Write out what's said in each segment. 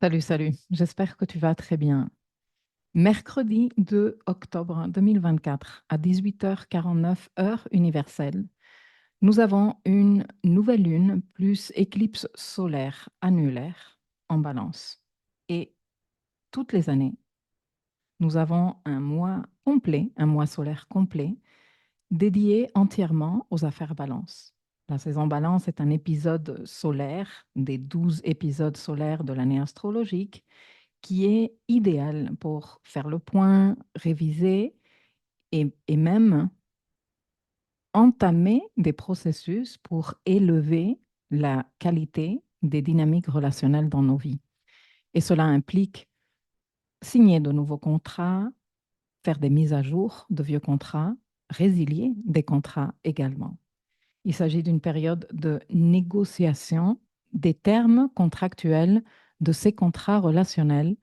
Salut, salut. J'espère que tu vas très bien. Mercredi 2 octobre 2024 à 18h49 heure universelle, nous avons une nouvelle lune plus éclipse solaire annulaire en balance. Et toutes les années, nous avons un mois complet, un mois solaire complet, dédié entièrement aux affaires balance. La saison balance est un épisode solaire des 12 épisodes solaires de l'année astrologique qui est idéal pour faire le point, réviser et même entamer des processus pour élever la qualité des dynamiques relationnelles dans nos vies. Et cela implique signer de nouveaux contrats, faire des mises à jour de vieux contrats, résilier des contrats également. Il s'agit d'une période de négociation des termes contractuels de ces contrats relationnels,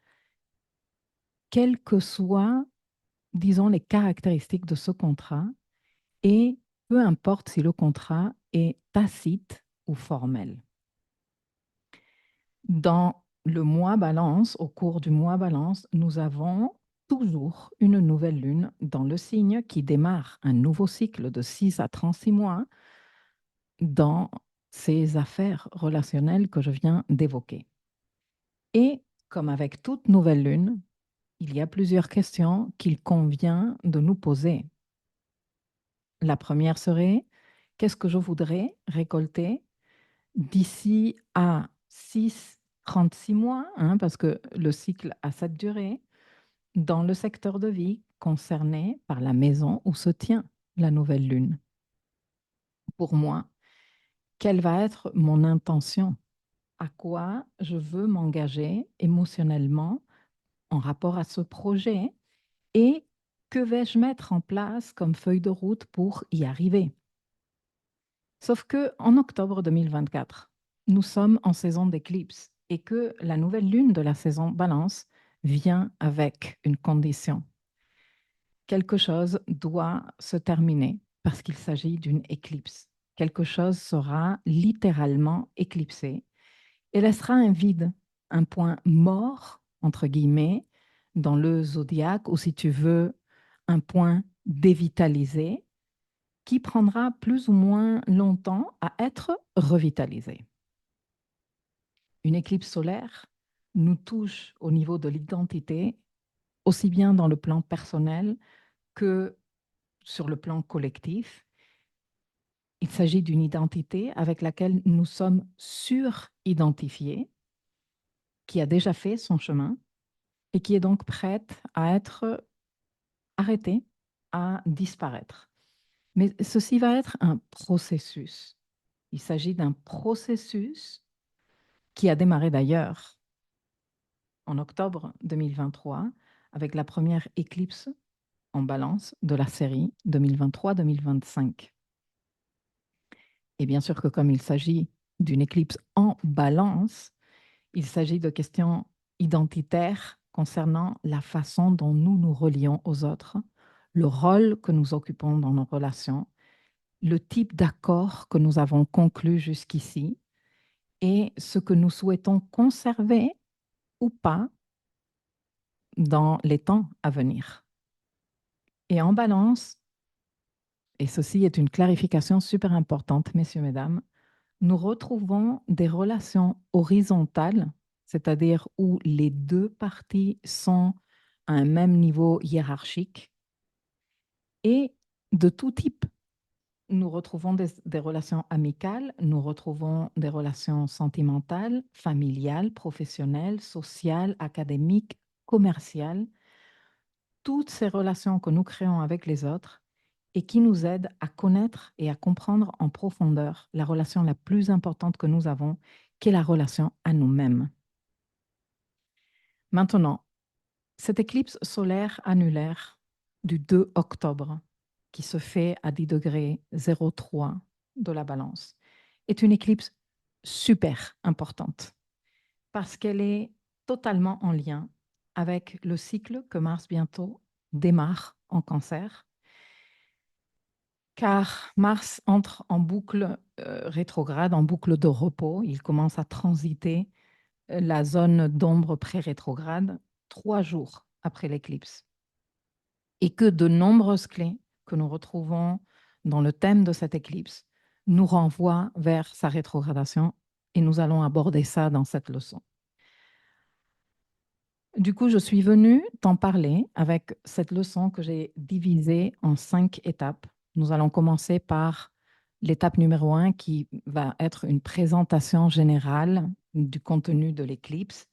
quels que soient, disons, les caractéristiques de ce contrat et peu importe si le contrat est tacite ou formel. Dans le mois balance, au cours du mois balance, nous avons toujours une nouvelle lune dans le signe qui démarre un nouveau cycle de 6 à 36 mois dans ces affaires relationnelles que je viens d'évoquer. Et comme avec toute nouvelle lune, il y a plusieurs questions qu'il convient de nous poser. La première serait, qu'est-ce que je voudrais récolter d'ici à 36 mois, hein, parce que le cycle a cette durée, dans le secteur de vie concerné par la maison où se tient la nouvelle lune? Pour moi, quelle va être mon intention? À quoi je veux m'engager émotionnellement en rapport à ce projet? Et que vais-je mettre en place comme feuille de route pour y arriver? Sauf que en octobre 2024, nous sommes en saison d'éclipse et que la nouvelle lune de la saison Balance vient avec une condition. Quelque chose doit se terminer parce qu'il s'agit d'une éclipse. Quelque chose sera littéralement éclipsé et laissera un vide, un point mort, entre guillemets, dans le zodiaque, ou si tu veux, un point dévitalisé qui prendra plus ou moins longtemps à être revitalisé. Une éclipse solaire nous touche au niveau de l'identité, aussi bien dans le plan personnel que sur le plan collectif. Il s'agit d'une identité avec laquelle nous sommes suridentifiés, qui a déjà fait son chemin et qui est donc prête à être arrêtée, à disparaître. Mais ceci va être un processus. Il s'agit d'un processus qui a démarré d'ailleurs en octobre 2023 avec la première éclipse en balance de la série 2023-2025. Et bien sûr que comme il s'agit d'une éclipse en balance, il s'agit de questions identitaires concernant la façon dont nous nous relions aux autres, le rôle que nous occupons dans nos relations, le type d'accord que nous avons conclu jusqu'ici et ce que nous souhaitons conserver ou pas dans les temps à venir. Et en balance, et ceci est une clarification super importante, messieurs, mesdames, nous retrouvons des relations horizontales, c'est-à-dire où les deux parties sont à un même niveau hiérarchique et de tout type. Nous retrouvons des relations amicales, nous retrouvons des relations sentimentales, familiales, professionnelles, sociales, académiques, commerciales, toutes ces relations que nous créons avec les autres et qui nous aident à connaître et à comprendre en profondeur la relation la plus importante que nous avons, qui est la relation à nous-mêmes. Maintenant, cette éclipse solaire annulaire du 2 octobre, qui se fait à 10 degrés 03 de la balance, est une éclipse super importante parce qu'elle est totalement en lien avec le cycle que Mars bientôt démarre en Cancer, car Mars entre en boucle rétrograde, en boucle de repos. Il commence à transiter la zone d'ombre pré-rétrograde 3 jours après l'éclipse. Et que de nombreuses clés que nous retrouvons dans le thème de cette éclipse nous renvoient vers sa rétrogradation et nous allons aborder ça dans cette leçon. Du coup, je suis venue t'en parler avec cette leçon que j'ai divisée en 5 étapes. Nous allons commencer par l'étape numéro 1 qui va être une présentation générale du contenu de l'éclipse.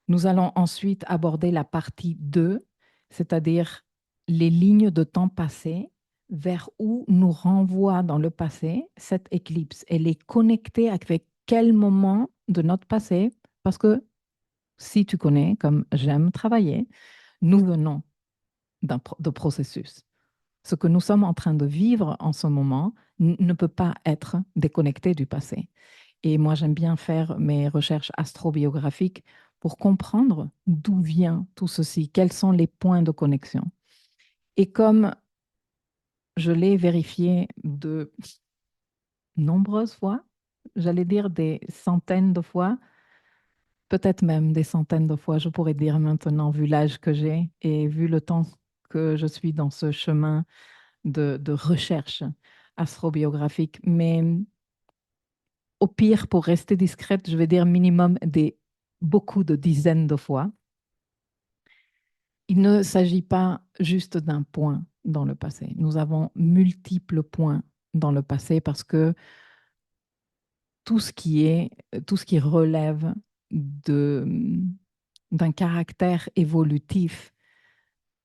Nous allons ensuite aborder la partie 2, c'est-à-dire les lignes de temps passées vers où nous renvoie dans le passé cette éclipse. Elle est connectée avec quel moment de notre passé? Parce que si tu connais, comme j'aime travailler, nous venons de processus. Ce que nous sommes en train de vivre en ce moment ne peut pas être déconnecté du passé. Et moi, j'aime bien faire mes recherches astrobiographiques pour comprendre d'où vient tout ceci, quels sont les points de connexion. Et comme je l'ai vérifié de nombreuses fois, j'allais dire des centaines de fois, peut-être même des centaines de fois, je pourrais dire maintenant, vu l'âge que j'ai et vu le temps que je suis dans ce chemin de recherche astrobiographique. Mais au pire, pour rester discrète, je vais dire minimum beaucoup de dizaines de fois. Il ne s'agit pas juste d'un point dans le passé. Nous avons multiples points dans le passé parce que tout ce qui relève d'un caractère évolutif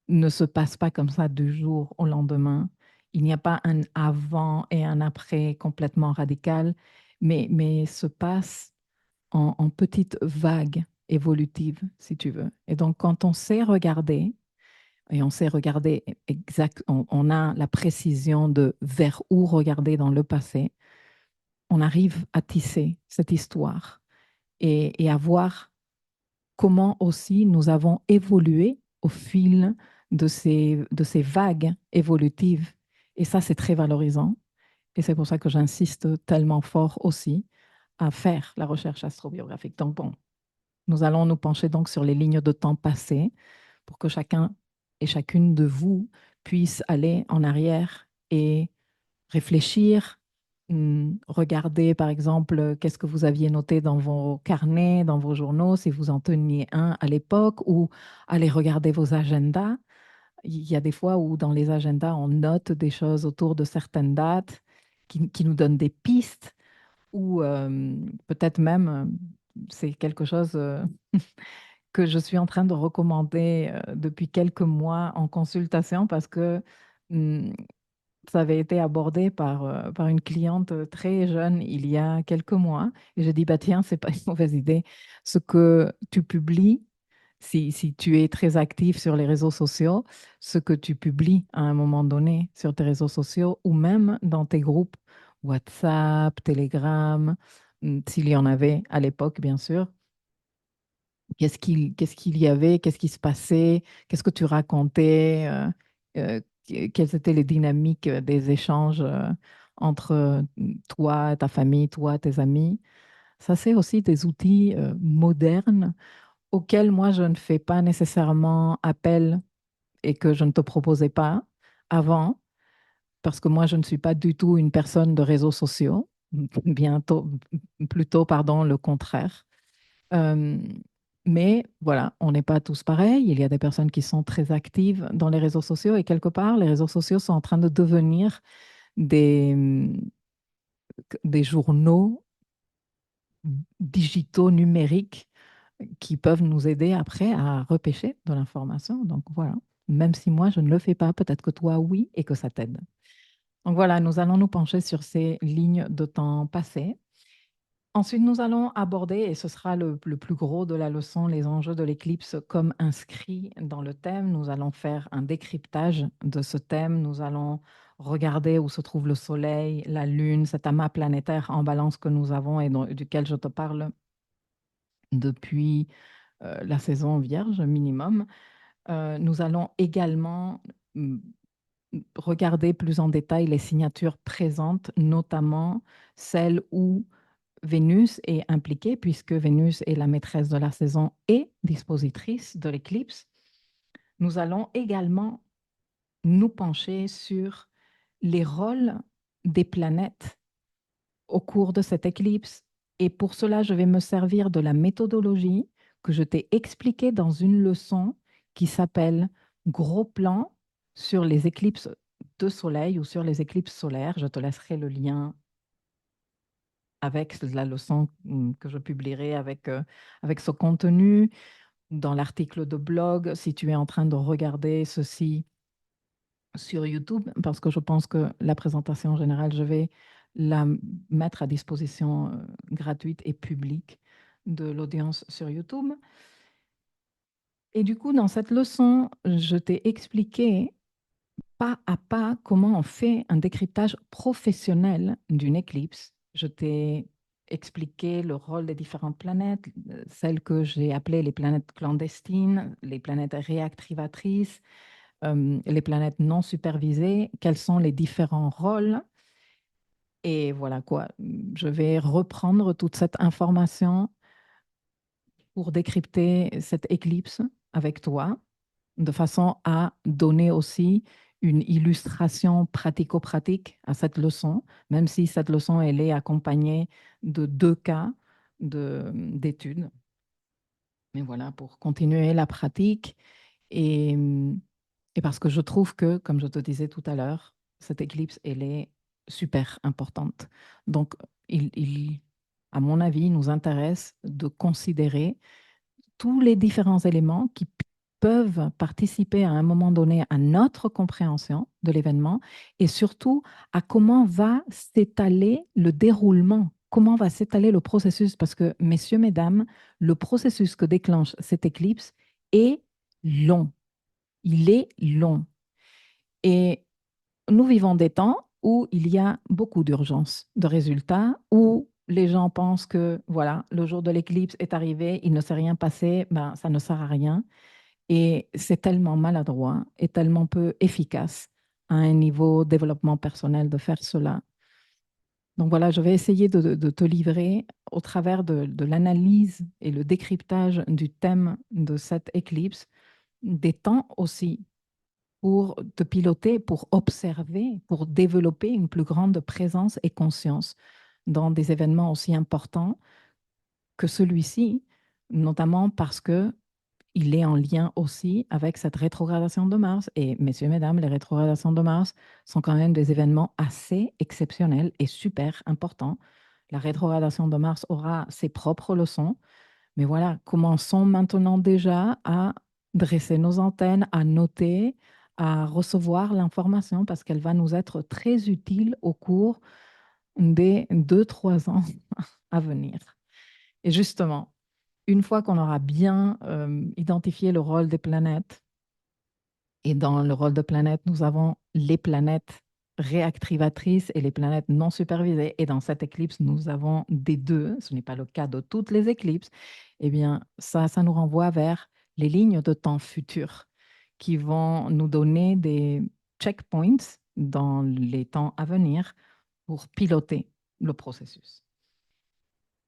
ne se passe pas comme ça du jour au lendemain. Il n'y a pas un avant et un après complètement radical, mais se passe en petites vagues évolutives, si tu veux. Et donc, quand on sait regarder, et on sait regarder exact, on a la précision de vers où regarder dans le passé, on arrive à tisser cette histoire et à voir comment aussi nous avons évolué au fil de ces vagues évolutives. Et ça, c'est très valorisant. Et c'est pour ça que j'insiste tellement fort aussi à faire la recherche astrobiographique. Donc, bon, nous allons nous pencher donc sur les lignes de temps passées pour que chacun et chacune de vous puisse aller en arrière et réfléchir, regarder par exemple qu'est-ce que vous aviez noté dans vos carnets, dans vos journaux, si vous en teniez un à l'époque, ou aller regarder vos agendas. Il y a des fois où dans les agendas, on note des choses autour de certaines dates qui nous donnent des pistes, ou peut-être même, c'est quelque chose que je suis en train de recommander depuis quelques mois en consultation parce que hum, ça avait été abordé par une cliente très jeune il y a quelques mois. Et j'ai dit, bah tiens, c'est pas une mauvaise idée. Ce que tu publies, si tu es très actif sur les réseaux sociaux, ce que tu publies à un moment donné sur tes réseaux sociaux ou même dans tes groupes WhatsApp, Telegram, s'il y en avait à l'époque, bien sûr, qu'est-ce qu'il y avait, qu'est-ce qui se passait, qu'est-ce que tu racontais, quelles étaient les dynamiques des échanges entre toi, ta famille, toi, tes amis. Ça, c'est aussi des outils modernes auxquels moi, je ne fais pas nécessairement appel et que je ne te proposais pas avant, parce que moi, je ne suis pas du tout une personne de réseaux sociaux, bientôt, plutôt, pardon, le contraire. Euh, mais voilà, on n'est pas tous pareils. Il y a des personnes qui sont très actives dans les réseaux sociaux et quelque part, les réseaux sociaux sont en train de devenir des, des journaux digitaux numériques qui peuvent nous aider après à repêcher de l'information. Donc voilà, même si moi, je ne le fais pas, peut-être que toi, oui, et que ça t'aide. Donc voilà, nous allons nous pencher sur ces lignes de temps passées. Ensuite, nous allons aborder, et ce sera le plus gros de la leçon, les enjeux de l'éclipse comme inscrits dans le thème. Nous allons faire un décryptage de ce thème. Nous allons regarder où se trouve le Soleil, la Lune, cet amas planétaire en balance que nous avons et duquel je te parle depuis la saison vierge minimum. Nous allons également regarder plus en détail les signatures présentes, notamment celles où Vénus est impliquée puisque Vénus est la maîtresse de la saison et dispositrice de l'éclipse. Nous allons également nous pencher sur les rôles des planètes au cours de cette éclipse. Et pour cela, je vais me servir de la méthodologie que je t'ai expliquée dans une leçon qui s'appelle Gros plan sur les éclipses de soleil ou sur les éclipses solaires. Je te laisserai le lien avec la leçon que je publierai avec ce contenu dans l'article de blog si tu es en train de regarder ceci sur YouTube, parce que je pense que la présentation en général, je vais la mettre à disposition gratuite et publique de l'audience sur YouTube. Et du coup, dans cette leçon, je t'ai expliqué pas à pas comment on fait un décryptage professionnel d'une éclipse. Je t'ai expliqué le rôle des différentes planètes, celles que j'ai appelées les planètes clandestines, les planètes réactivatrices, les planètes non supervisées, quels sont les différents rôles. Et voilà quoi, je vais reprendre toute cette information pour décrypter cette éclipse avec toi, de façon à donner aussi une illustration pratico-pratique à cette leçon, même si cette leçon elle est accompagnée de 2 cas d'études. Mais voilà, pour continuer la pratique et, et parce que je trouve que, comme je te disais tout à l'heure, cette éclipse, elle est super importante. Donc, à mon avis, il nous intéresse de considérer tous les différents éléments qui peuvent participer à un moment donné à notre compréhension de l'événement et surtout à comment va s'étaler le déroulement, comment va s'étaler le processus. Parce que, messieurs, mesdames, le processus que déclenche cette éclipse est long. Il est long. Et nous vivons des temps où il y a beaucoup d'urgence de résultats, où les gens pensent que, voilà, le jour de l'éclipse est arrivé, il ne s'est rien passé, ben, ça ne sert à rien. Et c'est tellement maladroit et tellement peu efficace à un niveau développement personnel de faire cela. Donc voilà, je vais essayer de te livrer au travers de l'analyse et le décryptage du thème de cette éclipse, des temps aussi pour te piloter, pour observer, pour développer une plus grande présence et conscience dans des événements aussi importants que celui-ci, notamment parce que il est en lien aussi avec cette rétrogradation de Mars. Et messieurs, mesdames, les rétrogradations de Mars sont quand même des événements assez exceptionnels et super importants. La rétrogradation de Mars aura ses propres leçons. Mais voilà, commençons maintenant déjà à dresser nos antennes, à noter, à recevoir l'information parce qu'elle va nous être très utile au cours des 2, 3 ans à venir. Et justement, une fois qu'on aura bien identifié le rôle des planètes, et dans le rôle de planète, nous avons les planètes réactivatrices et les planètes non supervisées. Et dans cette éclipse, nous avons des deux. Ce n'est pas le cas de toutes les éclipses. Eh bien, ça nous renvoie vers les lignes de temps futures qui vont nous donner des checkpoints dans les temps à venir pour piloter le processus.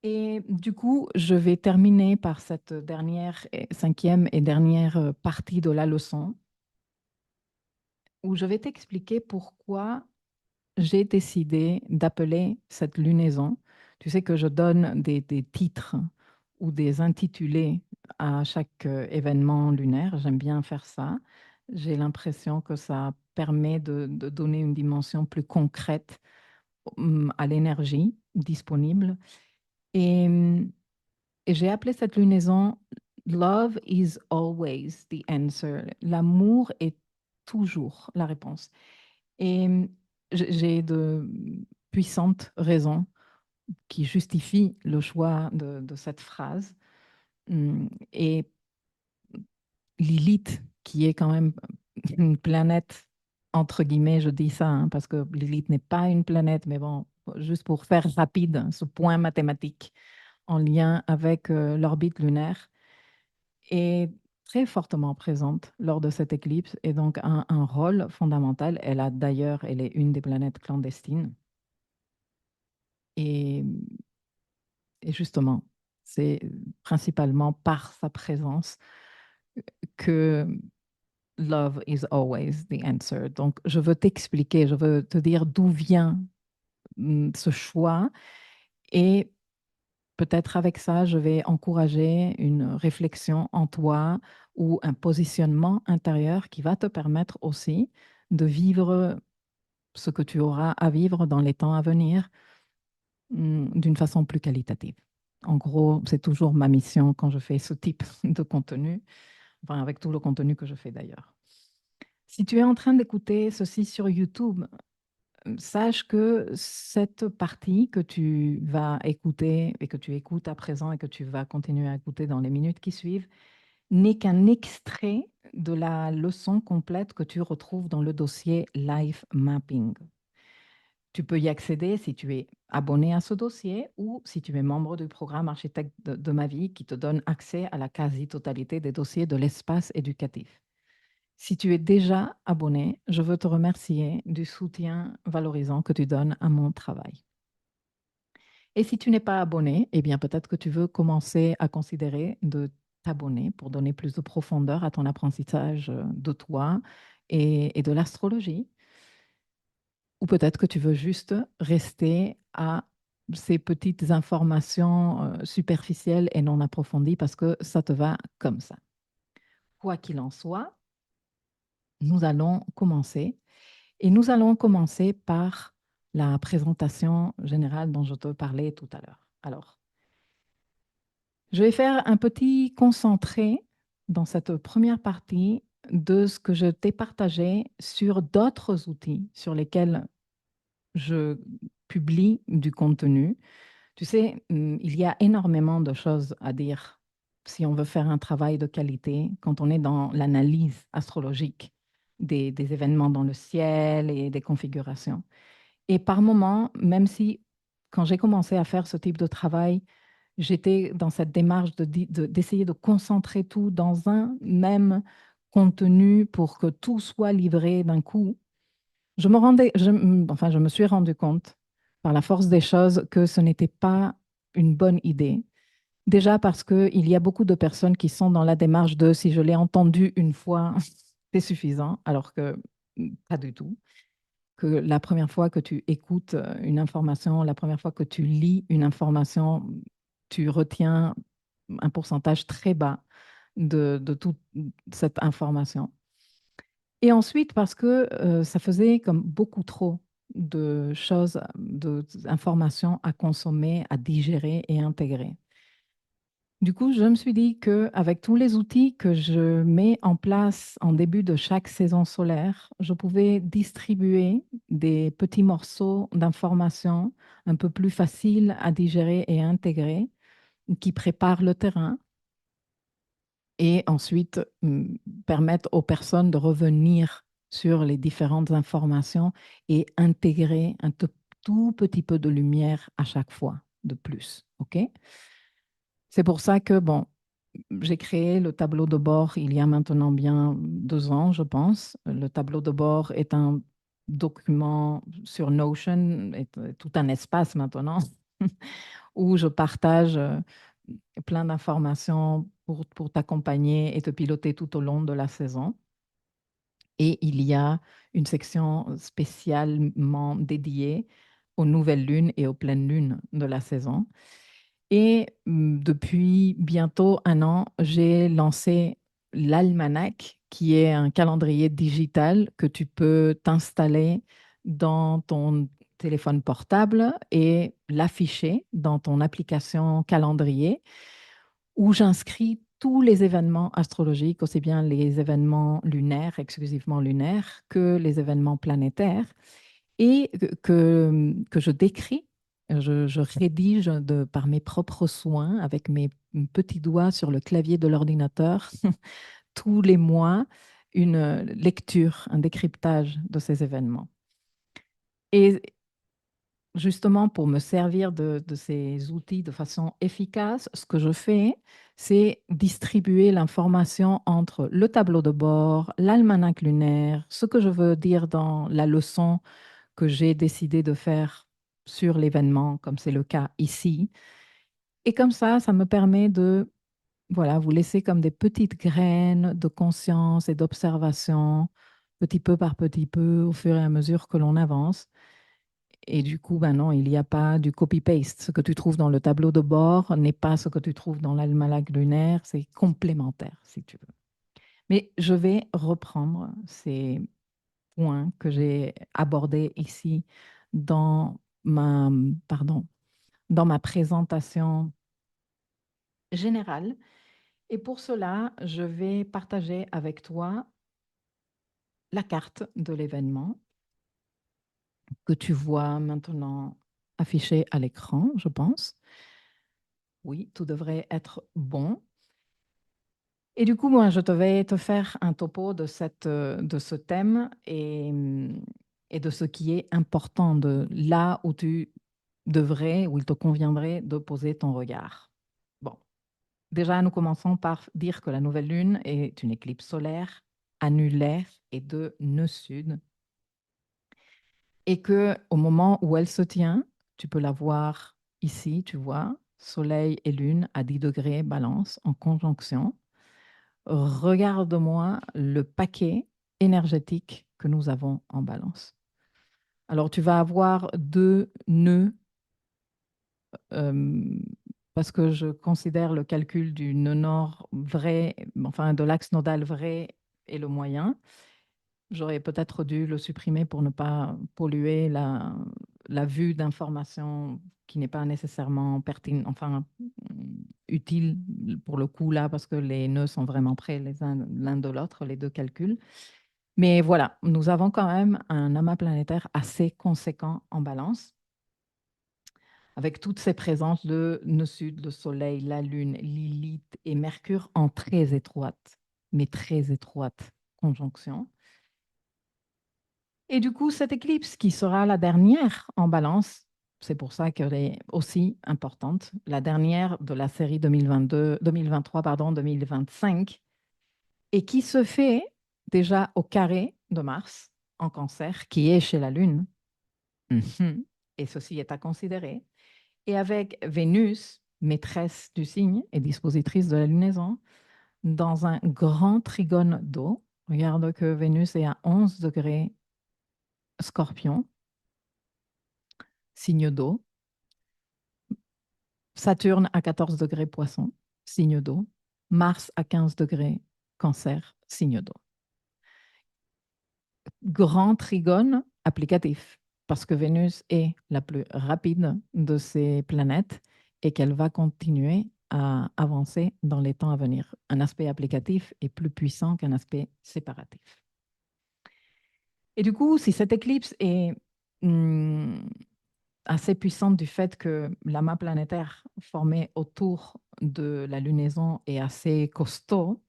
Et du coup, je vais terminer par cette dernière, 5e et dernière partie de la leçon où je vais t'expliquer pourquoi j'ai décidé d'appeler cette lunaison. Tu sais que je donne des titres ou des intitulés à chaque événement lunaire. J'aime bien faire ça. J'ai l'impression que ça permet de donner une dimension plus concrète à l'énergie disponible. Et, et j'ai appelé cette lunaison Love is always the answer. L'amour est toujours la réponse. Et j'ai de puissantes raisons qui justifient le choix de cette phrase. Et Lilith, qui est quand même une planète, entre guillemets, je dis ça, hein, parce que Lilith n'est pas une planète, mais bon, juste pour faire rapide, ce point mathématique en lien avec l'orbite lunaire, est très fortement présente lors de cette éclipse et donc un rôle fondamental. Elle est une des planètes clandestines. Et Et justement, c'est principalement par sa présence que love is always the answer. Donc, je veux t'expliquer, je veux te dire d'où vient ce choix et peut-être avec ça, je vais encourager une réflexion en toi ou un positionnement intérieur qui va te permettre aussi de vivre ce que tu auras à vivre dans les temps à venir d'une façon plus qualitative. En gros, c'est toujours ma mission quand je fais ce type de contenu, enfin avec tout le contenu que je fais d'ailleurs. Si tu es en train d'écouter ceci sur YouTube, sache que cette partie que tu vas écouter et que tu écoutes à présent et que tu vas continuer à écouter dans les minutes qui suivent n'est qu'un extrait de la leçon complète que tu retrouves dans le dossier Life Mapping. Tu peux y accéder si tu es abonné à ce dossier ou si tu es membre du programme Architecte de ma vie qui te donne accès à la quasi-totalité des dossiers de l'espace éducatif. Si tu es déjà abonné, je veux te remercier du soutien valorisant que tu donnes à mon travail. Et si tu n'es pas abonné, eh bien peut-être que tu veux commencer à considérer de t'abonner pour donner plus de profondeur à ton apprentissage de toi et de l'astrologie. Ou peut-être que tu veux juste rester à ces petites informations superficielles et non approfondies parce que ça te va comme ça. Quoi qu'il en soit, nous allons commencer. Et nous allons commencer par la présentation générale dont je te parlais tout à l'heure. Alors, je vais faire un petit concentré dans cette première partie de ce que je t'ai partagé sur d'autres outils sur lesquels je publie du contenu. Tu sais, il y a énormément de choses à dire si on veut faire un travail de qualité quand on est dans l'analyse astrologique des événements dans le ciel et des configurations. Et par moments, même si quand j'ai commencé à faire ce type de travail, j'étais dans cette démarche d'essayer de concentrer tout dans un même contenu pour que tout soit livré d'un coup, je me suis rendu compte par la force des choses que ce n'était pas une bonne idée. Déjà parce qu'il y a beaucoup de personnes qui sont dans la démarche de si je l'ai entendu une fois, c'est suffisant, alors que pas du tout. Que la première fois que tu écoutes une information, la première fois que tu lis une information, tu retiens un pourcentage très bas de toute cette information. Et ensuite, parce que ça faisait comme beaucoup trop de choses, d'informations à consommer, à digérer et intégrer. Du coup, je me suis dit qu'avec tous les outils que je mets en place en début de chaque saison solaire, je pouvais distribuer des petits morceaux d'informations un peu plus faciles à digérer et à intégrer, qui préparent le terrain et ensuite permettre aux personnes de revenir sur les différentes informations et intégrer un tout petit peu de lumière à chaque fois de plus. OK? C'est pour ça que, bon, j'ai créé le tableau de bord il y a maintenant bien 2 ans, je pense. Le tableau de bord est un document sur Notion, est tout un espace maintenant où je partage plein d'informations pour t'accompagner et te piloter tout au long de la saison. Et il y a une section spécialement dédiée aux nouvelles lunes et aux pleines lunes de la saison. Et depuis bientôt 1 an, j'ai lancé l'Almanach, qui est un calendrier digital que tu peux t'installer dans ton téléphone portable et l'afficher dans ton application calendrier, où j'inscris tous les événements astrologiques, aussi bien les événements lunaires, exclusivement lunaires, que les événements planétaires, et que je décris, je rédige par mes propres soins, avec mes petits doigts sur le clavier de l'ordinateur, tous les mois, une lecture, un décryptage de ces événements. Et justement, pour me servir de ces outils de façon efficace, ce que je fais, c'est distribuer l'information entre le tableau de bord, l'almanach lunaire, ce que je veux dire dans la leçon que j'ai décidé de faire sur l'événement, comme c'est le cas ici, Et comme ça me permet de, voilà, vous laisser comme des petites graines de conscience et d'observation, petit peu par petit peu, au fur et à mesure que l'on avance. Et du coup, ben non, il n'y a pas du copy-paste. Ce que tu trouves dans le tableau de bord n'est pas ce que tu trouves dans l'almanach lunaire, c'est complémentaire, si tu veux. Mais je vais reprendre ces points que j'ai abordés ici dans pardon, dans ma présentation générale. Et pour cela, je vais partager avec toi la carte de l'événement que tu vois maintenant affichée à l'écran, je pense. Oui, tout devrait être bon. Et du coup, moi, je te vais te faire un topo de, de ce thème et de ce qui est important, de là où tu devrais, où il te conviendrait de poser ton regard. Bon, déjà, nous commençons par dire que la nouvelle lune est une éclipse solaire annulaire et de nœud sud, et que au moment où elle se tient, tu peux la voir ici, tu vois, Soleil et Lune à 10 degrés balance en conjonction. Regarde-moi le paquet énergétique que nous avons en balance. Alors, tu vas avoir deux nœuds euh, parce que je considère le calcul du nœud nord vrai, enfin de l'axe nodal vrai et le moyen. J'aurais peut-être dû le supprimer pour ne pas polluer la vue d'informations qui n'est pas nécessairement pertinente, enfin utile pour le coup là, parce que les nœuds sont vraiment près les uns l'un de l'autre, les deux calculs. Mais voilà, nous avons quand même un amas planétaire assez conséquent en balance, avec toutes ces présences de nœud sud, le Soleil, la Lune, Lilith et Mercure en très étroite, mais très étroite conjonction. Et du coup, cette éclipse qui sera la dernière en balance, c'est pour ça qu'elle est aussi importante, la dernière de la série 2022, 2023, pardon, 2025, et qui se fait déjà au carré de Mars en Cancer, qui est chez la Lune. Mhm. Et ceci est à considérer. Et avec Vénus, maîtresse du signe et dispositrice de la lunaison, dans un grand trigone d'eau. Regarde que Vénus est à 11 degrés Scorpion, signe d'eau. Saturne à 14 degrés Poisson, signe d'eau. Mars à 15 degrés Cancer, signe d'eau. Grand trigone applicatif, parce que Vénus est la plus rapide de ces planètes et qu'elle va continuer à avancer dans les temps à venir. Un aspect applicatif est plus puissant qu'un aspect séparatif. Et du coup, si cette éclipse est assez puissante du fait que l'amas planétaire formé autour de la lunaison est assez costaud,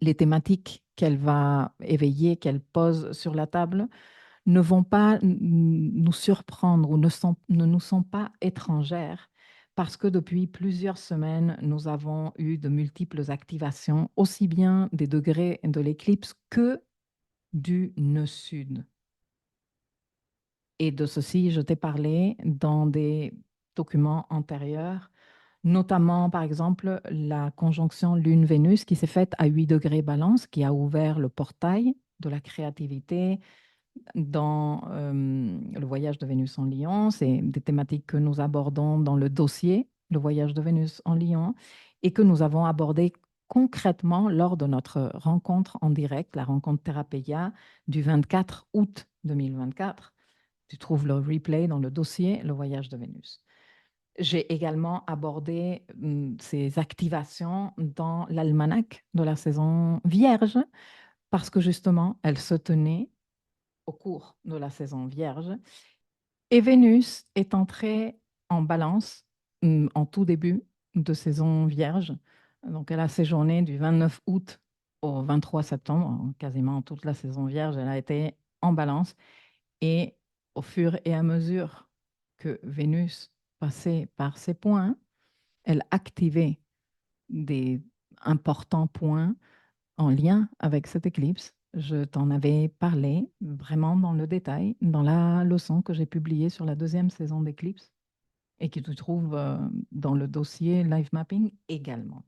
les thématiques qu'elle va éveiller, qu'elle pose sur la table, ne vont pas nous surprendre ou ne nous sont pas étrangères parce que depuis plusieurs semaines, nous avons eu de multiples activations, aussi bien des degrés de l'éclipse que du nœud sud. Et de ceci, je t'ai parlé dans des documents antérieurs, notamment par exemple la conjonction Lune-Vénus qui s'est faite à 8 degrés balance, qui a ouvert le portail de la créativité dans le voyage de Vénus en Lion. C'est des thématiques que nous abordons dans le dossier, le voyage de Vénus en Lion, et que nous avons abordé concrètement lors de notre rencontre en direct, la rencontre Thérapéia du 24 août 2024. Tu trouves le replay dans le dossier Le voyage de Vénus. J'ai également abordé ces activations dans l'almanach de la saison vierge parce que justement, elle se tenait au cours de la saison vierge. Et Vénus est entrée en balance en tout début de saison vierge. Donc, elle a séjourné du 29 août au 23 septembre, quasiment toute la saison vierge, elle a été en balance. Et au fur et à mesure que Vénus passait par ces points, elle activait des importants points en lien avec cette éclipse. Je t'en avais parlé vraiment dans le détail dans la leçon que j'ai publiée sur la deuxième saison d'éclipse. et que tu trouves dans le dossier Live Mapping également.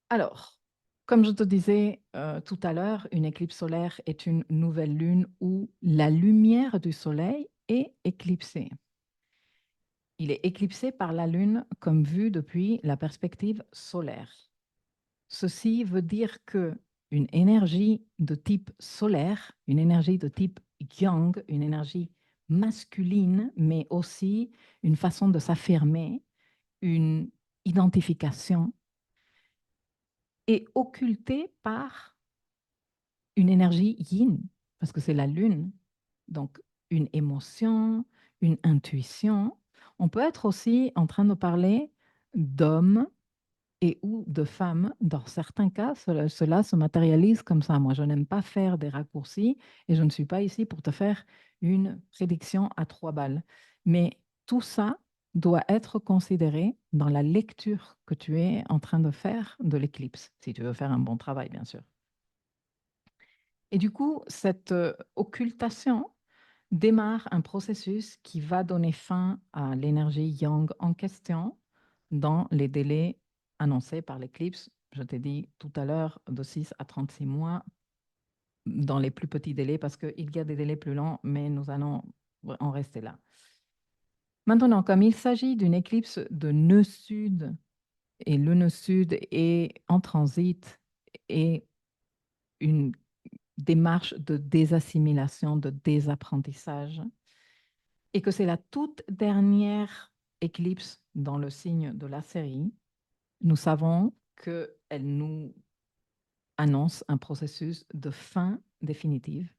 Alors, comme je te disais tout à l'heure, une éclipse solaire est une nouvelle lune où la lumière du soleil est éclipsée. Il est éclipsé par la lune comme vu depuis la perspective solaire. Ceci veut dire que une énergie de type solaire, une énergie de type yang, une énergie masculine, mais aussi une façon de s'affirmer, une identification, est occultée par une énergie yin, parce que c'est la lune. Donc, une émotion, une intuition. On peut être aussi en train de parler d'hommes et ou de femmes. Dans certains cas, cela se matérialise comme ça. Moi, je n'aime pas faire des raccourcis et je ne suis pas ici pour te faire une prédiction à 3 balles. Mais tout ça doit être considéré dans la lecture que tu es en train de faire de l'éclipse, si tu veux faire un bon travail, bien sûr. Et du coup, cette occultation démarre un processus qui va donner fin à l'énergie yang en question dans les délais annoncés par l'éclipse. Je t'ai dit tout à l'heure de 6 à 36 mois dans les plus petits délais parce qu'il y a des délais plus longs, mais nous allons en rester là. Maintenant, comme il s'agit d'une éclipse de nœud sud et le nœud sud est en transit et une démarche de désassimilation, de désapprentissage, et que c'est la toute dernière éclipse dans le signe de la série, nous savons qu'elle nous annonce un processus de fin définitive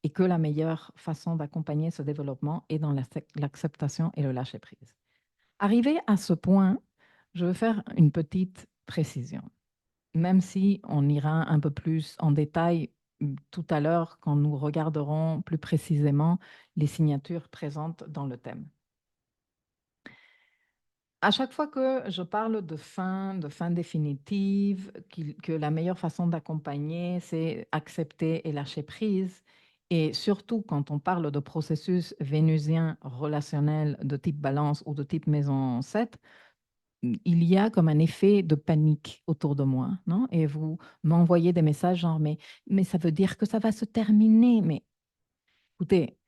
et que la meilleure façon d'accompagner ce développement est dans l'acceptation et le lâcher-prise. Arrivé à ce point, je veux faire une petite précision, même si on ira un peu plus en détail tout à l'heure quand nous regarderons plus précisément les signatures présentes dans le thème. À chaque fois que je parle de fin définitive, que la meilleure façon d'accompagner, c'est accepter et lâcher prise, et surtout quand on parle de processus vénusien relationnel de type balance ou de type maison 7, il y a comme un effet de panique autour de moi, non? Et vous m'envoyez des messages genre, mais ça veut dire que ça va se terminer. Mais écoutez,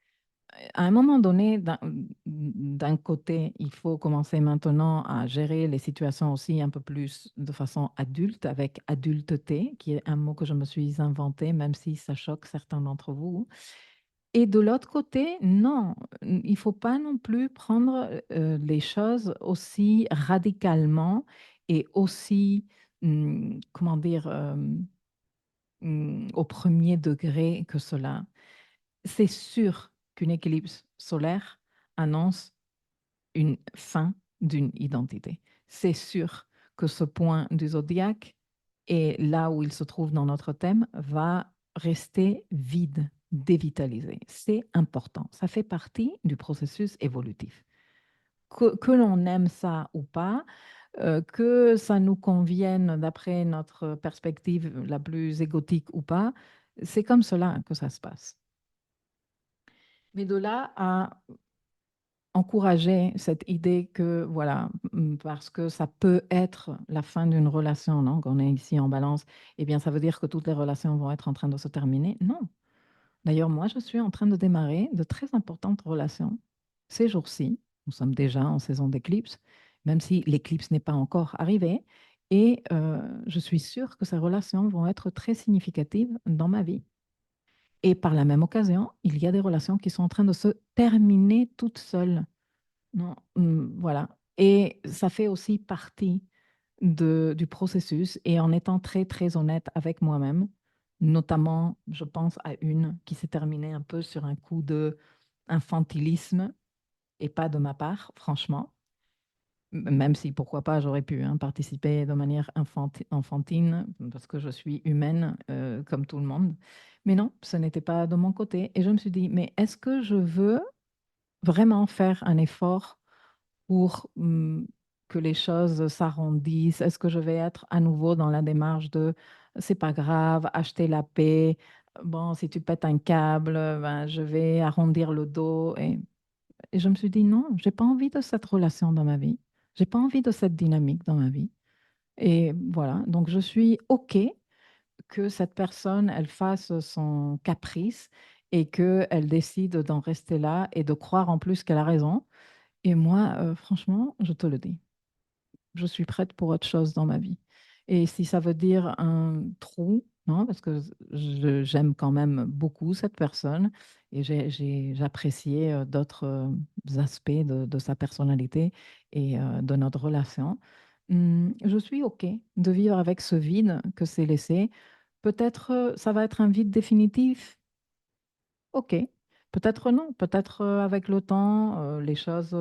à un moment donné, d'un côté, il faut commencer maintenant à gérer les situations aussi un peu plus de façon adulte, avec adulteté, qui est un mot que je me suis inventé, même si ça choque certains d'entre vous. Et de l'autre côté, non, il ne faut pas non plus prendre les choses aussi radicalement et aussi, comment dire, au premier degré que cela. C'est sûr qu'une éclipse solaire annonce une fin d'une identité. C'est sûr que ce point du zodiaque et là où il se trouve dans notre thème va rester vide, dévitalisé. C'est important. Ça fait partie du processus évolutif. Que l'on aime ça ou pas, que ça nous convienne d'après notre perspective la plus égotique ou pas, c'est comme cela que ça se passe. Mais de là à encourager cette idée que, voilà, parce que ça peut être la fin d'une relation, non, qu'on est ici en balance, eh bien, ça veut dire que toutes les relations vont être en train de se terminer. Non. D'ailleurs, moi, je suis en train de démarrer de très importantes relations ces jours-ci. Nous sommes déjà en saison d'éclipse, même si l'éclipse n'est pas encore arrivée. Et je suis sûre que ces relations vont être très significatives dans ma vie. Et par la même occasion, il y a des relations qui sont en train de se terminer toutes seules. Non, voilà. Et ça fait aussi partie du processus. Et en étant très, très honnête avec moi-même, notamment, je pense à une qui s'est terminée un peu sur un coup de infantilisme et pas de ma part, franchement. Même si, pourquoi pas, j'aurais pu participer de manière enfantine, parce que je suis humaine comme tout le monde. Mais non, ce n'était pas de mon côté. Et je me suis dit, mais est-ce que je veux vraiment faire un effort pour que les choses s'arrondissent? Est-ce que je vais être à nouveau dans la démarche de c'est pas grave, acheter la paix, bon, si tu pètes un câble, ben, je vais arrondir le dos. Et Et je me suis dit, non, j'ai pas envie de cette relation dans ma vie. J'ai pas envie de cette dynamique dans ma vie. Et voilà, donc je suis OK que cette personne, elle fasse son caprice et qu'elle décide d'en rester là et de croire en plus qu'elle a raison. Et moi, franchement, je te le dis, je suis prête pour autre chose dans ma vie. Et si ça veut dire un trou, non, parce que j'aime quand même beaucoup cette personne et j'appréciais d'autres aspects de sa personnalité et de notre relation. Je suis OK de vivre avec ce vide que c'est laissé. Peut-être ça va être un vide définitif. OK. Peut-être non. Peut-être avec le temps, les choses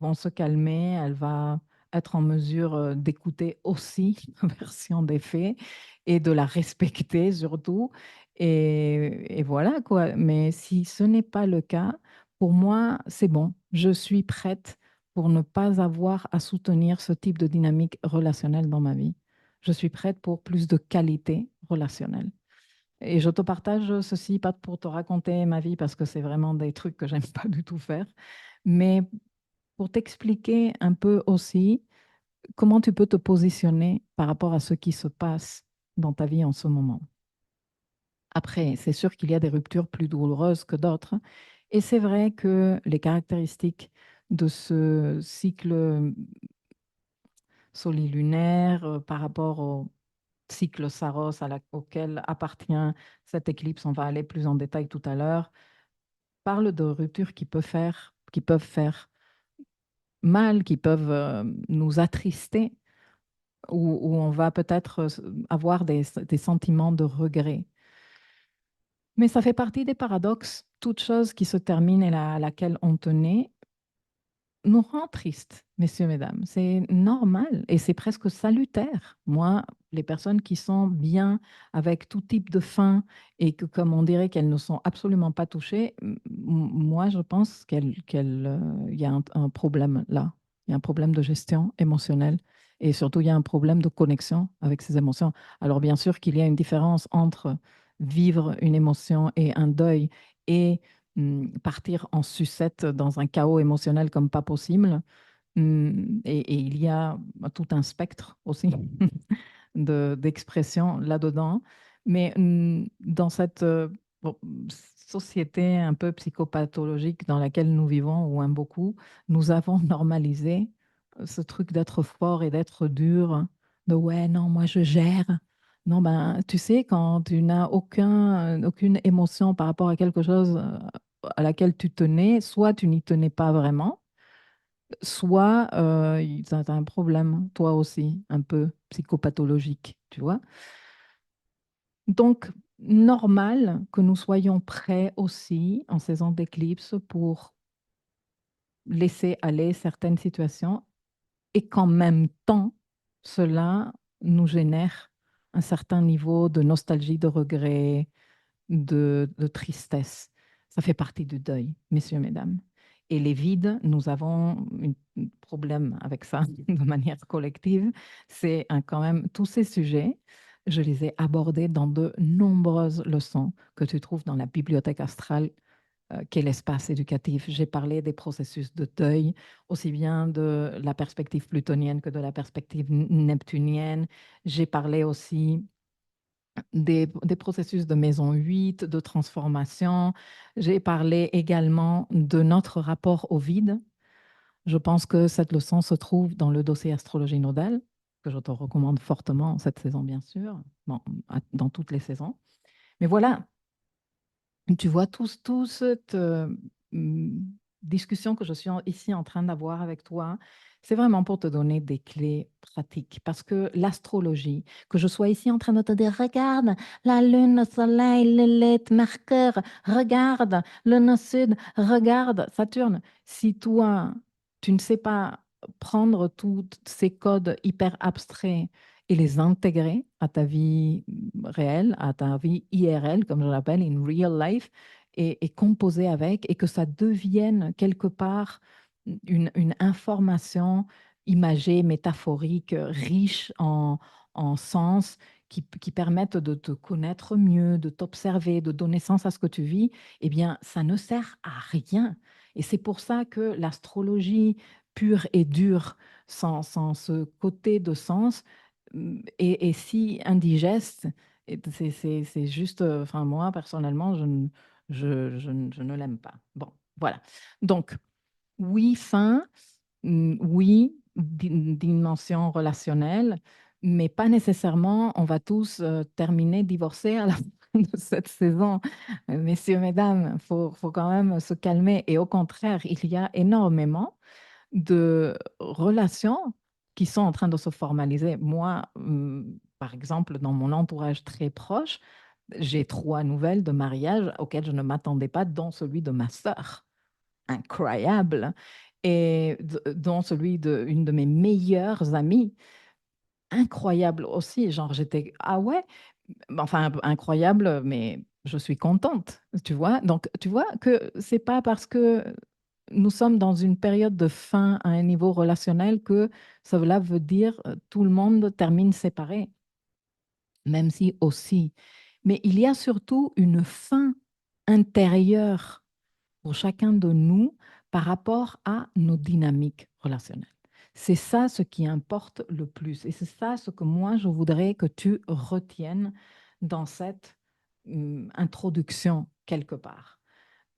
vont se calmer. Elle va être en mesure d'écouter aussi la version des faits et de la respecter surtout. Et voilà quoi. Mais si ce n'est pas le cas, pour moi, c'est bon. Je suis prête pour ne pas avoir à soutenir ce type de dynamique relationnelle dans ma vie. Je suis prête pour plus de qualité relationnelle. Et je te partage ceci, pas pour te raconter ma vie, parce que c'est vraiment des trucs que j'aime pas du tout faire, mais pour t'expliquer un peu aussi comment tu peux te positionner par rapport à ce qui se passe dans ta vie en ce moment. Après, c'est sûr qu'il y a des ruptures plus douloureuses que d'autres, et c'est vrai que les caractéristiques de ce cycle solilunaire par rapport au cycle Saros auquel appartient cette éclipse, on va aller plus en détail tout à l'heure, parle de ruptures qui peuvent faire mal, qui peuvent nous attrister, où on va peut-être avoir des sentiments de regret. Mais ça fait partie des paradoxes. Toute chose qui se termine et à laquelle on tenait nous rend tristes, messieurs, mesdames. C'est normal et c'est presque salutaire. Moi, les personnes qui sont bien avec tout type de fin et que, comme on dirait qu'elles ne sont absolument pas touchées, moi, je pense y a un problème là. Il y a un problème de gestion émotionnelle et surtout, il y a un problème de connexion avec ces émotions. Alors, bien sûr qu'il y a une différence entre vivre une émotion et un deuil et partir en sucette dans un chaos émotionnel comme pas possible. Et il y a tout un spectre aussi d'expression là-dedans. Mais dans cette bon, société un peu psychopathologique dans laquelle nous vivons, ou un beaucoup, nous avons normalisé ce truc d'être fort et d'être dur, de ouais, non, moi je gère. Non, ben, tu sais, quand tu n'as aucune émotion par rapport à quelque chose à laquelle tu tenais, soit tu n'y tenais pas vraiment, soit tu as un problème, toi aussi, un peu psychopathologique, tu vois. Donc, normal que nous soyons prêts aussi en saison d'éclipse pour laisser aller certaines situations et qu'en même temps, cela nous génère un certain niveau de nostalgie, de regret, de tristesse. Ça fait partie du deuil, messieurs, mesdames. Et les vides, nous avons un problème avec ça de manière collective. C'est quand même tous ces sujets, je les ai abordés dans de nombreuses leçons que tu trouves dans la bibliothèque astrale qu'est l'espace éducatif. J'ai parlé des processus de deuil, aussi bien de la perspective plutonienne que de la perspective neptunienne. J'ai parlé aussi des processus de maison 8, de transformation. J'ai parlé également de notre rapport au vide. Je pense que cette leçon se trouve dans le dossier astrologie nodale, que je te recommande fortement cette saison, bien sûr, bon, dans toutes les saisons. Mais voilà, tu vois, tout cette mm, discussion que je suis ici en train d'avoir avec toi, c'est vraiment pour te donner des clés pratiques. Parce que l'astrologie, que je sois ici en train de te dire, regarde la lune, le soleil, Lilith, Mercure, regarde le nœud sud, regarde Saturne. Si toi, tu ne sais pas prendre tous ces codes hyper abstraits et les intégrer à ta vie réelle, à ta vie IRL, comme je l'appelle, in real life, et composer avec, et que ça devienne quelque part une information imagée, métaphorique, riche en sens, qui permettent de te connaître mieux, de t'observer, de donner sens à ce que tu vis, eh bien, ça ne sert à rien. Et c'est pour ça que l'astrologie pure et dure, sans ce côté de sens, est si indigeste. Et c'est juste, enfin, moi, personnellement, je ne l'aime pas. Bon, voilà. Donc, oui, fin, oui, dimension relationnelle, mais pas nécessairement, on va tous terminer divorcés à la fin de cette saison. Messieurs, mesdames, faut quand même se calmer. Et au contraire, il y a énormément de relations qui sont en train de se formaliser. Moi, par exemple, dans mon entourage très proche, j'ai 3 nouvelles de mariage auxquelles je ne m'attendais pas, dont celui de ma sœur. Incroyable. Et dont celui d'une de mes meilleures amies. Incroyable aussi. Genre, j'étais, ah ouais, enfin, incroyable, mais je suis contente, tu vois. Donc, tu vois que c'est pas parce que nous sommes dans une période de fin à un niveau relationnel que cela veut dire tout le monde termine séparé, même si aussi. Mais il y a surtout une fin intérieure pour chacun de nous par rapport à nos dynamiques relationnelles. C'est ça ce qui importe le plus. Et c'est ça ce que moi, je voudrais que tu retiennes dans cette introduction quelque part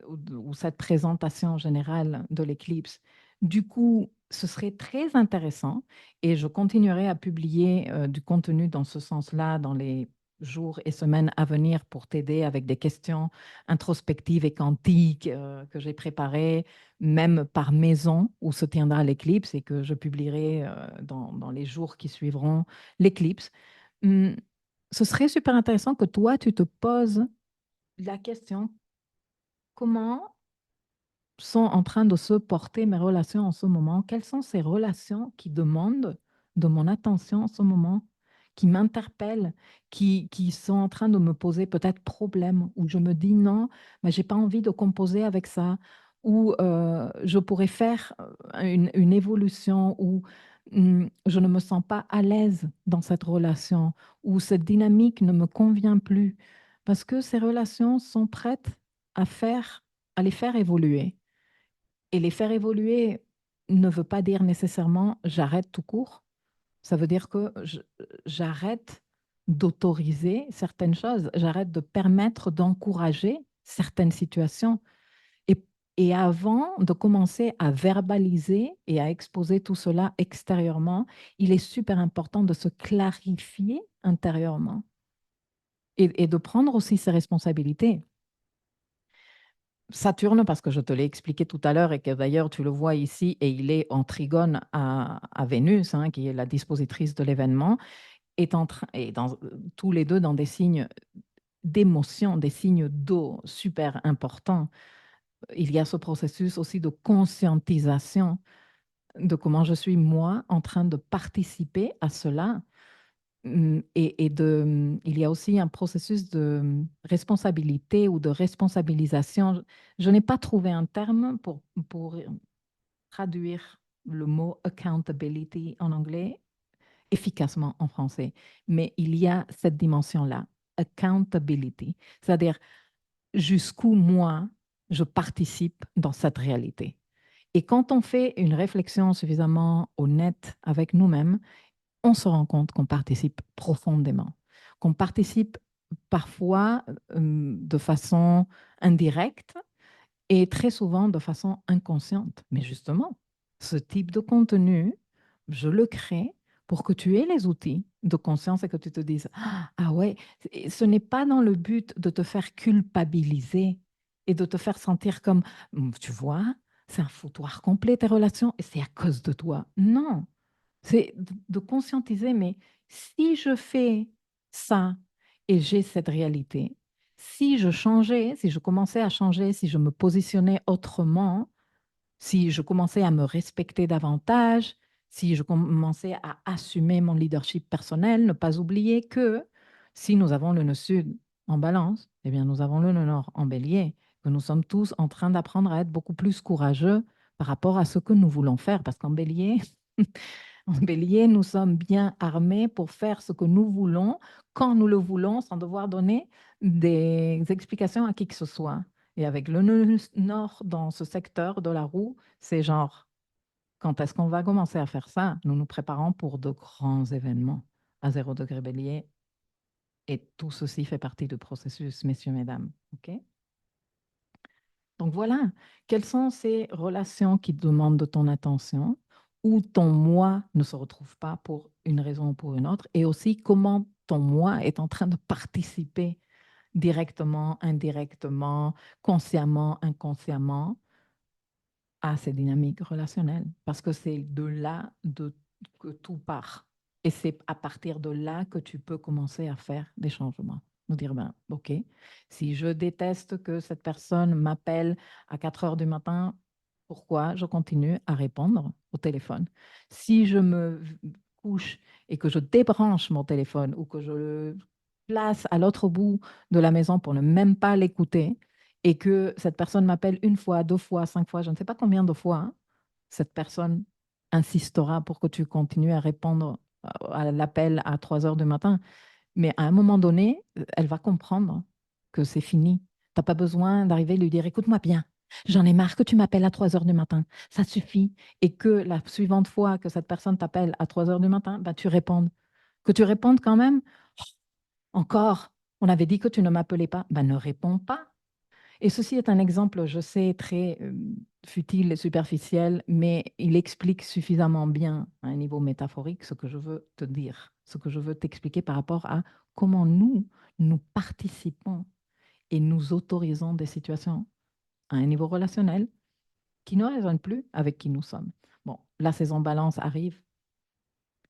ou cette présentation générale de l'éclipse. Du coup, ce serait très intéressant et je continuerai à publier du contenu dans ce sens-là dans les jours et semaines à venir pour t'aider avec des questions introspectives et quantiques que j'ai préparées, même par maison où se tiendra l'éclipse et que je publierai dans les jours qui suivront l'éclipse. Ce serait super intéressant que toi, tu te poses la question, comment sont en train de se porter mes relations en ce moment? Quelles sont ces relations qui demandent de mon attention en ce moment, qui m'interpellent, qui sont en train de me poser peut-être problème, où je me dis non, mais j'ai pas envie de composer avec ça, ou je pourrais faire une évolution, ou je ne me sens pas à l'aise dans cette relation, ou cette dynamique ne me convient plus, parce que ces relations sont prêtes à faire, à les faire évoluer. Et les faire évoluer ne veut pas dire nécessairement j'arrête tout court. Ça veut dire que j'arrête d'autoriser certaines choses, j'arrête de permettre d'encourager certaines situations. Et, et avant de commencer à verbaliser et à exposer tout cela extérieurement, il est super important de se clarifier intérieurement et de prendre aussi ses responsabilités. Saturne, parce que je te l'ai expliqué tout à l'heure et que d'ailleurs tu le vois ici, et il est en trigone à Vénus, hein, qui est la dispositrice de l'événement, est en train, et tous les deux dans des signes d'émotion, des signes d'eau super importants. Il y a ce processus aussi de conscientisation de comment je suis moi en train de participer à cela. Il y a aussi un processus de responsabilité ou de responsabilisation. Je n'ai pas trouvé un terme pour traduire le mot accountability en anglais efficacement en français, mais il y a cette dimension-là, accountability, c'est-à-dire jusqu'où moi, je participe dans cette réalité. Et quand on fait une réflexion suffisamment honnête avec nous-mêmes, on se rend compte qu'on participe profondément, qu'on participe parfois de façon indirecte et très souvent de façon inconsciente. Mais justement, ce type de contenu, je le crée pour que tu aies les outils de conscience et que tu te dises, ah ouais, ce n'est pas dans le but de te faire culpabiliser et de te faire sentir comme, tu vois, c'est un foutoir complet tes relations et c'est à cause de toi. Non, c'est de conscientiser, mais si je fais ça et j'ai cette réalité, si je changeais, si je commençais à changer, si je me positionnais autrement, si je commençais à me respecter davantage, si je commençais à assumer mon leadership personnel, ne pas oublier que si nous avons le nœud sud en balance, eh bien nous avons le nœud nord en bélier, que nous sommes tous en train d'apprendre à être beaucoup plus courageux par rapport à ce que nous voulons faire, parce qu'en bélier, En bélier, nous sommes bien armés pour faire ce que nous voulons, quand nous le voulons, sans devoir donner des explications à qui que ce soit. Et avec le nœud nord dans ce secteur de la roue, c'est genre, quand est-ce qu'on va commencer à faire ça? Nous nous préparons pour de grands événements à 0 degré bélier. Et tout ceci fait partie du processus, messieurs, mesdames. OK? Donc voilà, quelles sont ces relations qui demandent de ton attention, où ton moi ne se retrouve pas pour une raison ou pour une autre, et aussi comment ton moi est en train de participer directement, indirectement, consciemment, inconsciemment à ces dynamiques relationnelles, parce que c'est de là que tout part. Et c'est à partir de là que tu peux commencer à faire des changements. Nous dire, ben, OK, si je déteste que cette personne m'appelle à 4 heures du matin, pourquoi je continue à répondre au téléphone? Si je me couche et que je débranche mon téléphone ou que je le place à l'autre bout de la maison pour ne même pas l'écouter, et que cette personne m'appelle une fois, 2 fois, 5 fois, je ne sais pas combien de fois, hein, cette personne insistera pour que tu continues à répondre à l'appel à 3 heures du matin. Mais à un moment donné, elle va comprendre que c'est fini. Tu n'as pas besoin d'arriver et lui dire, écoute-moi bien, j'en ai marre que tu m'appelles à 3 heures du matin, ça suffit. Et que la suivante fois que cette personne t'appelle à 3 heures du matin, bah, tu répondes. Que tu répondes quand même, encore, on avait dit que tu ne m'appelais pas, bah, ne réponds pas. Et ceci est un exemple, je sais, très futile et superficiel, mais il explique suffisamment bien à un niveau métaphorique ce que je veux te dire, ce que je veux t'expliquer par rapport à comment nous participons et nous autorisons des situations à un niveau relationnel qui ne résonnent plus avec qui nous sommes. Bon, la saison balance arrive.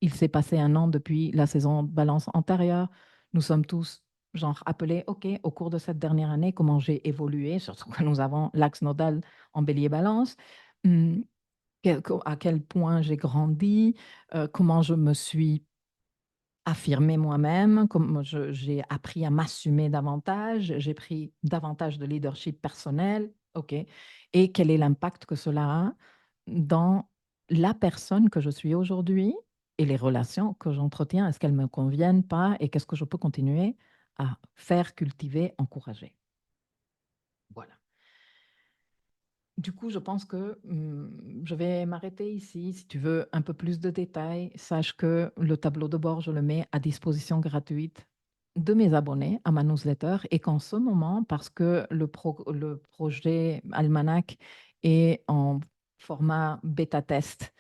Il s'est passé un an depuis la saison balance antérieure. Nous sommes tous genre appelés, OK, au cours de cette dernière année, comment j'ai évolué, surtout que nous avons l'axe nodal en bélier balance, à quel point j'ai grandi, comment je me suis affirmée moi-même, comment j'ai appris à m'assumer davantage, j'ai pris davantage de leadership personnel, OK, et quel est l'impact que cela a dans la personne que je suis aujourd'hui et les relations que j'entretiens, est-ce qu'elles me conviennent pas et qu'est-ce que je peux continuer à faire, cultiver, encourager. Voilà. Du coup, je pense que je vais m'arrêter ici. Si tu veux un peu plus de détails, sache que le tableau de bord, je le mets à disposition gratuite de mes abonnés à ma newsletter et qu'en ce moment, parce que le projet Almanac est en format bêta test,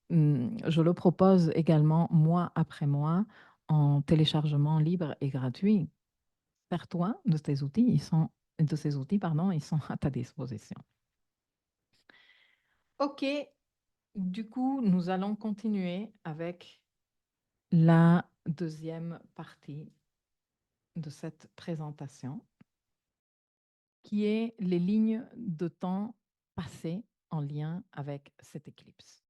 je le propose également mois après mois en téléchargement libre et gratuit. Sers-toi de ces outils, pardon, ils sont à ta disposition. OK, du coup, nous allons continuer avec la deuxième partie de cette présentation, qui est les lignes de temps passées en lien avec cette éclipse.